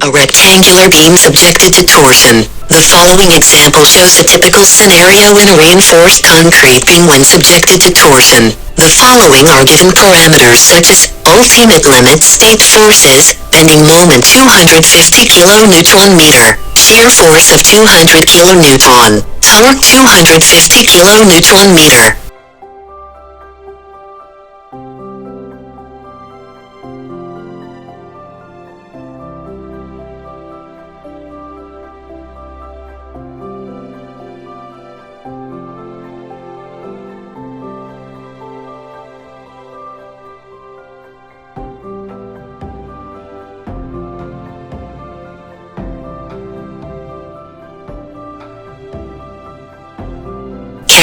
A rectangular beam subjected to torsion. The following example shows a typical scenario in a reinforced concrete beam when subjected to torsion. The following are given parameters such as ultimate limit state forces, bending moment 250 kN/meter, shear force of 200 kN, torque 250 kN/meter.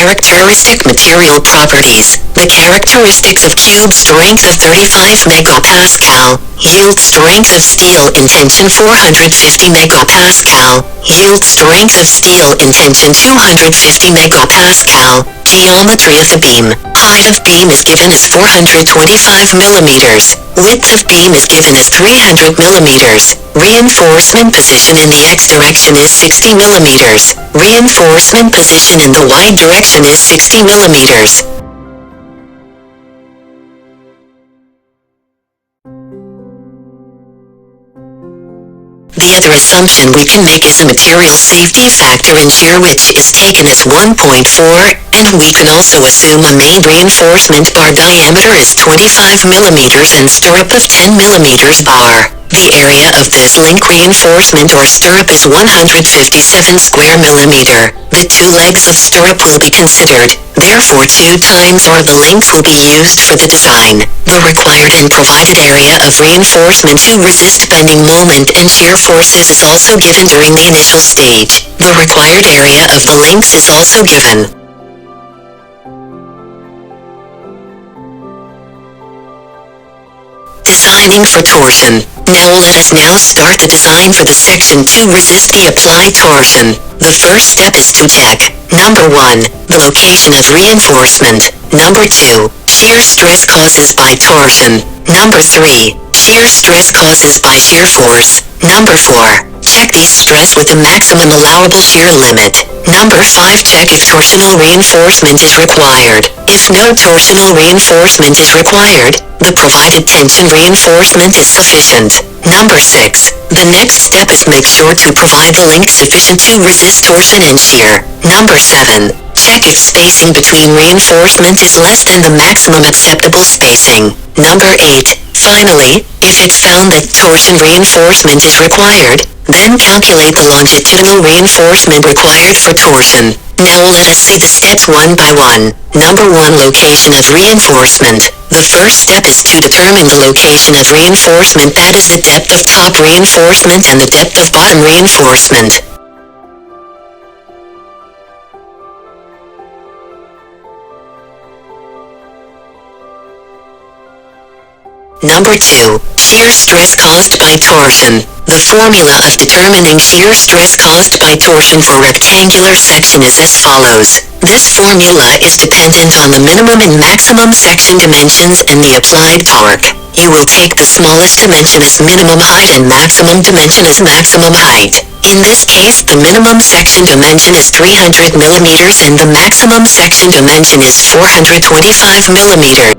Characteristic material properties. The characteristics of cube strength of 35 megapascal, yield strength of steel in tension 450 megapascal, yield strength of steel in tension 250 megapascal, geometry of the beam. Height of beam is given as 425 millimeters. Width of beam is given as 300 millimeters. Reinforcement position in the X direction is 60 millimeters. Reinforcement position in the Y direction is 60 millimeters. The other assumption we can make is a material safety factor in shear which is taken as 1.4, and we can also assume a main reinforcement bar diameter is 25 millimeters and stirrup of 10 millimeters bar. The area of this link reinforcement or stirrup is 157 square millimeter. The two legs of stirrup will be considered, therefore 2 times or the length will be used for the design. The required and provided area of reinforcement to resist bending moment and shear forces is also given during the initial stage. The required area of the links is also given. Designing for torsion. Let us now start the design for the section to resist the applied torsion. The first step is to check. Number 1. The location of reinforcement. Number 2. Shear stress causes by torsion. Number 3. Shear stress causes by shear force. Number 4. Check the stress with the maximum allowable shear limit. Number 5. Check if torsional reinforcement is required. If no torsional reinforcement is required, the provided tension reinforcement is sufficient. Number 6. The next step is make sure to provide the link sufficient to resist torsion and shear. Number 7. Check if spacing between reinforcement is less than the maximum acceptable spacing. Number 8. Finally, if it's found that torsion reinforcement is required, then calculate the longitudinal reinforcement required for torsion. Now let us see the steps one by one. Number 1. Location of reinforcement. The first step is to determine the location of reinforcement, that is the depth of top reinforcement and the depth of bottom reinforcement. Number 2. Shear stress caused by torsion. The formula of determining shear stress caused by torsion for rectangular section is as follows. This formula is dependent on the minimum and maximum section dimensions and the applied torque. You will take the smallest dimension as minimum height and maximum dimension as maximum height. In this case, the minimum section dimension is 300 millimeters and the maximum section dimension is 425 millimeters.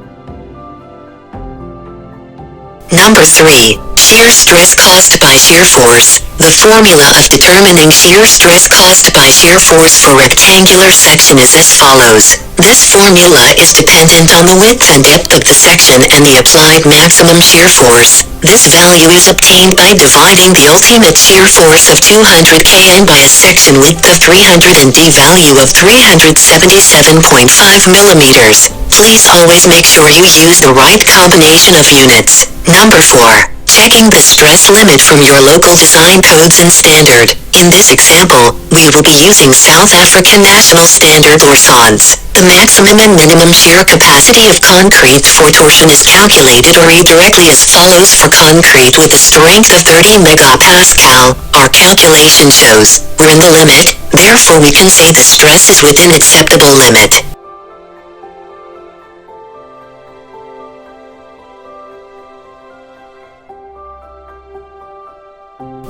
Number 3. Shear stress caused by shear force. The formula of determining shear stress caused by shear force for rectangular section is as follows. This formula is dependent on the width and depth of the section and the applied maximum shear force. This value is obtained by dividing the ultimate shear force of 200 kN by a section width of 300 and d value of 377.5 millimeters. Please always make sure you use the right combination of units. Number 4. Checking the stress limit from your local design codes and standard. In this example, we will be using South African National Standard or SANS. The maximum and minimum shear capacity of concrete for torsion is calculated or read directly as follows. For concrete with a strength of 30 megapascal, our calculation shows we're in the limit, therefore we can say the stress is within acceptable limit.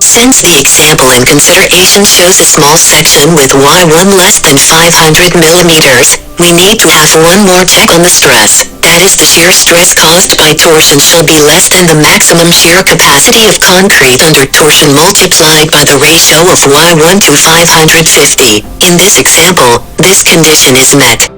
Since the example in consideration shows a small section with Y1 less than 500 millimeters, we need to have one more check on the stress. That is, the shear stress caused by torsion shall be less than the maximum shear capacity of concrete under torsion multiplied by the ratio of Y1 to 550. In this example, this condition is met.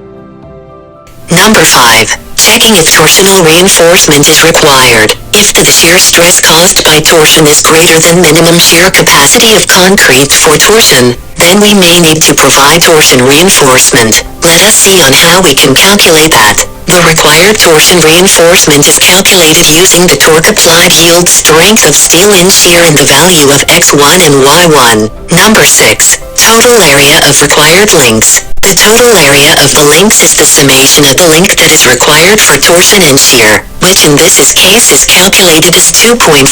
Number 5. Checking if torsional reinforcement is required. If the shear stress caused by torsion is greater than minimum shear capacity of concrete for torsion, then we may need to provide torsion reinforcement. Let us see on how we can calculate that. The required torsion reinforcement is calculated using the torque applied yield strength of steel in shear and the value of x1 and y1. Number 6. Total area of required links. The total area of the links is the summation of the length that is required for torsion and shear, which in this case is calculated as 2.42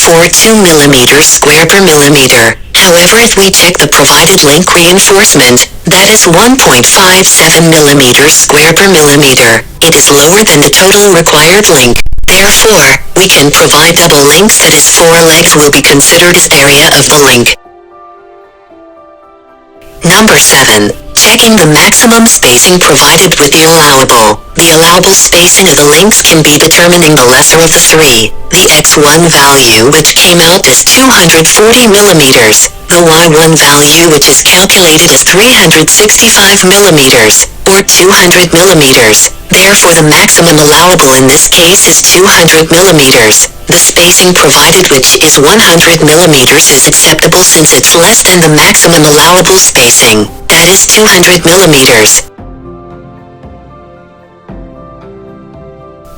millimeters square per millimeter. However, if we check the provided link reinforcement, that is 1.57 millimeters square per millimeter. It is lower than the total required link. Therefore, we can provide double links, that is 4 legs will be considered as area of the link. Number 7. Checking the maximum spacing provided with the allowable. The allowable spacing of the links can be determining the lesser of the three. The x1 value, which came out as 240 millimeters. The y1 value, which is calculated as 365 millimeters, or 200 millimeters. Therefore, the maximum allowable in this case is 200 millimeters. The spacing provided, which is 100 millimeters, is acceptable since it's less than the maximum allowable spacing. That is 200 millimeters.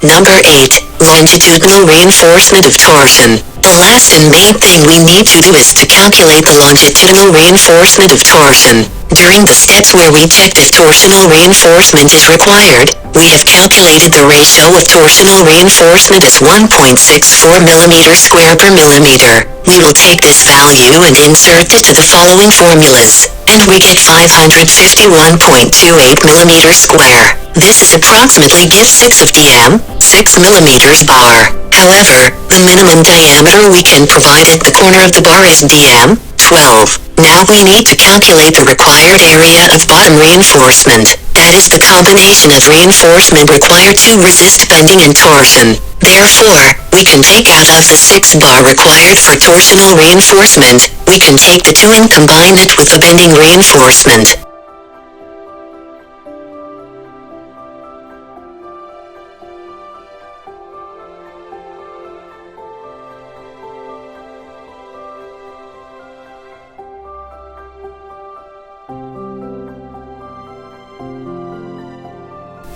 Number 8. Longitudinal reinforcement of torsion. The last and main thing we need to do is to calculate the longitudinal reinforcement of torsion. During the steps where we checked if torsional reinforcement is required, we have calculated the ratio of torsional reinforcement as 1.64 millimeters square per millimeter. We will take this value and insert it to the following formulas, and we get 551.28 millimeters square. This is approximately gives 6 of dm, 6 millimeters bar. However, the minimum diameter we can provide at the corner of the bar is dm, 12. Now we need to calculate the required area of bottom reinforcement. That is the combination of reinforcement required to resist bending and torsion. Therefore, we can take out of the 6 bar required for torsional reinforcement, we can take the 2 and combine it with the bending reinforcement.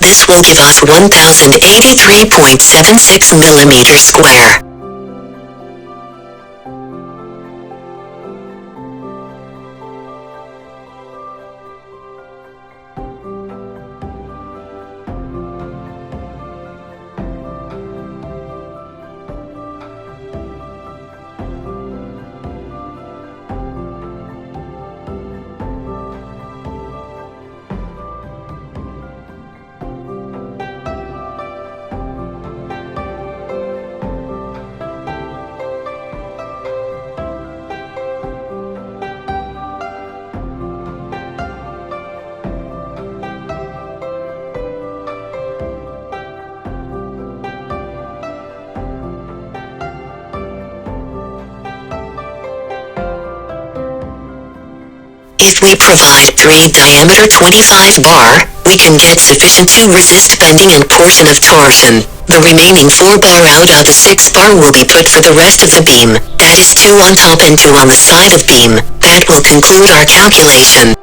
This will give us 1083.76 millimeters square. If we provide 3 diameter 25 bar, we can get sufficient to resist bending and portion of torsion. The remaining 4 bar out of the 6 bar will be put for the rest of the beam. That is 2 on top and 2 on the side of beam. That will conclude our calculation.